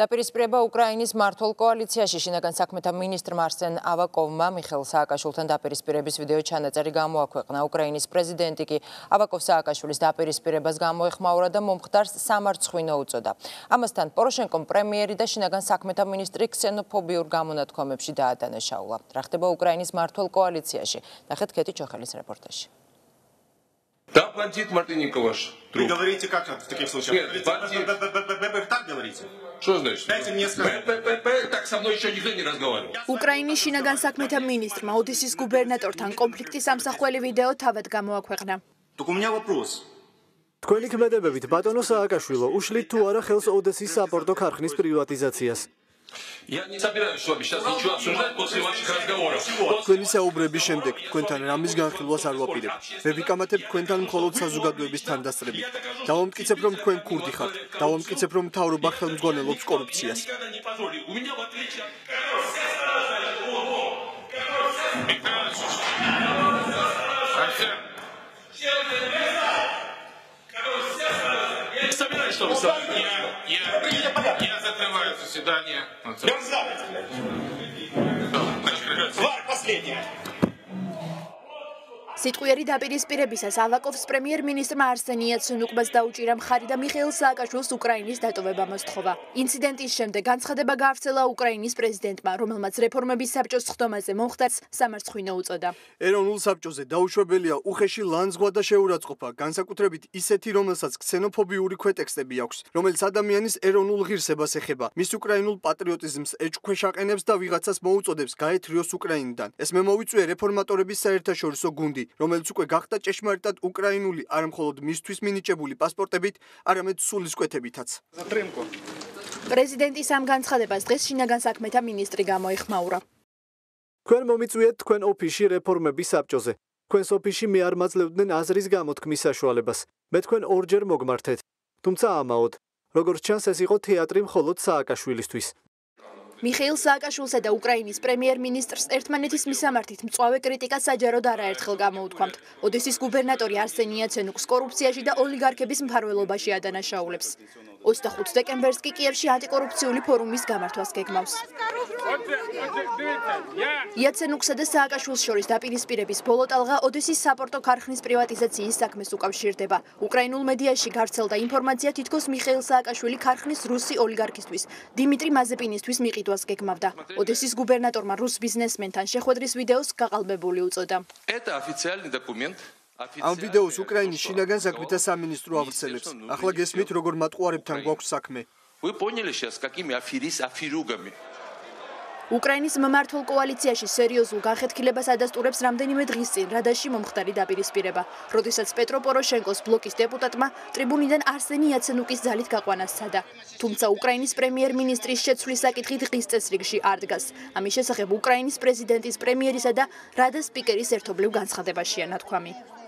დაპირისპირება უკრაინის მმართველ კოალიციაში შინაგან საქმეთა მინისტრმა არსენ ავაკოვმა მიხეილ სააკაშვილთან დაპირისპირების ვიდეო ჩანაწერი გამოაქვეყნა. უკრაინის პრეზიდენტი კი ავაკოვ სააკაშვილის დაპირისპირებას გამოეხმაურა და მომხდარს სამარცხვინო უწოდა. ამასთან პოროშენკომ პრემიერი და შინაგან საქმეთა მინისტრი ქსენოფობიურ გამონათქვამებში დაადანაშაულა. რა ხდება უკრაინის მმართველ კოალიციაში? ნახეთ ქეთი ჩოხელის რეპორტაჟი. Да, бандит Мартынникова. Вы говорите как в таких случаях? Нет, бандит. Вы так говорите? Что значит? Дайте мне сказать. Так со мной еще никто не разговаривал. უკრაინის შინაგან საქმეთა მინისტრმა ოდესის გუბერნატორთან კონფლიქტის ამსახველი ვიდეო თავად გამოაქვეყნა. Так у меня вопрос. თქვენი ქმედებებით ბატონო სააკაშვილო უშლით თუ არა ხელს ოდესის საპორტო ქარხნის პრივატიზაციას? Я не собираюсь с вами сейчас ничего обсуждать после ваших разговоров. თქვენი საუბრების შემდეგ თქვენთან რამის განხილვას არ ვაპირებ. მე ვიკამათებ თქვენთან მხოლოდ საზოგადოების თანდასწრებით. დავამტკიცებ რომ თქვენ ქურდი ხართ. დავამტკიცებ რომ მთავრობა ხელმძღვანელობს კორუფციას. У меня в отличие Я закрываю заседание. Последнее. სიტყვიერი დაპირისპირებისას ავაკოვს პრემიერ-მინისტრმა არსენ იაცენუკმას დაუჭირა მხარი და მიხეილ სააკაშვილს უკრაინის დატოვება მოსთხოვა. ინციდენტის შემდეგ განცხადება გაავრცელა უკრაინის პრეზიდენტმა, რომელმაც რეფორმების საბჭოს ხდომაზე მომხდარს სამარცხვინო უწოდა. ეროვნულ საბჭოზე დაუშვებელია უხეში ლანძღვა და შეურაცხყოფა, განსაკუთრებით ისეთი, რომელსაც ქსენოფობიური ქვეტექსტები აქვს, რომელიც ადამიანის ეროვნულ ღირსებას ეხება, მის უკრაინულ პატრიოტიზმს ეჭქვეშ აყენებს და ვიღაცას მოუწოდებს გაეთრიოს უკრაინიდან. ეს მე მოვიწვიე რეფორმატორების საერთაშორისო გუნდი, რომელიც უკვე გახდა ჭეშმარიტად უკრაინული, არა მხოლოდ მისთვის მინიჭებული პასპორტებით, არამედ სულისკვეთებითაც. პრეზიდენტის ამ განცხადებას დღეს შინაგან საქმეთა მინისტრი გამოეხმაურა. თქვენ მომიწვიეთ თქვენ ოფისში რეფორმების საბჭოზე. თქვენს ოფისში მე არ მაძლევდნენ აზრის გამოთქმის საშუალებას. მე თქვენ ორჯერ მოგმართეთ. თუმცა ამაოდ, როგორც ჩანს, ეს იყო თეატრი მხოლოდ სააკაშვილისთვის. მიხეილ სააკაშვილსა და უკრაინის პრემიერ-მინისტრს ერთმანეთის მისამართით მწვავე კრიტიკა საჯაროდ არაერთხელ გამოუთქვამთ. ოდესის გუბერნატორი არსენ იაცენუკს კორუფციაში და ოლიგარქების მფარველობაში ადანაშაულებს. 25 დეკემბერს კი კიევში ანტიკორუფციული ფორუმის გამართვას გეგმავს. იაცენუქსა და სააკაშვილს შორის დაპირისპირების ბოლო ტალღა ოდესის საპორტო ქარხნის პრივატიზაციის საქმეს უკავშირდება. უკრაინულ მედიაში გავრცელდა ინფორმაცია, თითქოს მიხეილ სააკაშვილი ქარხნის რუსი ოლიგარქისთვის, დიმიტრი მაზეპინისთვის მიყიდვას გეგმავდა. ოდესის გუბერნატორმა რუს ბიზნესმენთან შეხვედრის ვიდეოს გაყალბებული უწოდა. Это официальный документ. ამ ვიდეოს უკრაინის შინაგან საქმეთა სამინისტრო ავრცელებს. ახლა გესმით, როგორ მატყუარებთან გვაქვს საქმე. Вы поняли сейчас, какими аферугами? უკრაინის მმართველ კოალიციაში სერიოზულ განხეთქილებას ადასტურებს რამდენიმე დღის წინ რადაში მომხდარი დაპირისპირება, როდესაც პეტრო პოროშენკოს ბლოკის დეპუტატმა ტრიბუნიდან არსენ იაცენუკის ძალით გაყვანა სცადა. თუმცა უკრაინის პრემიერ-მინისტრის შეცვლის საკითხი დღის წესრიგში არ დგას. ამის შესახებ უკრაინის პრეზიდენტის პრემიერისა და რადას სპიკერის ერთობლივ განცხადებაშია ნათქვამი.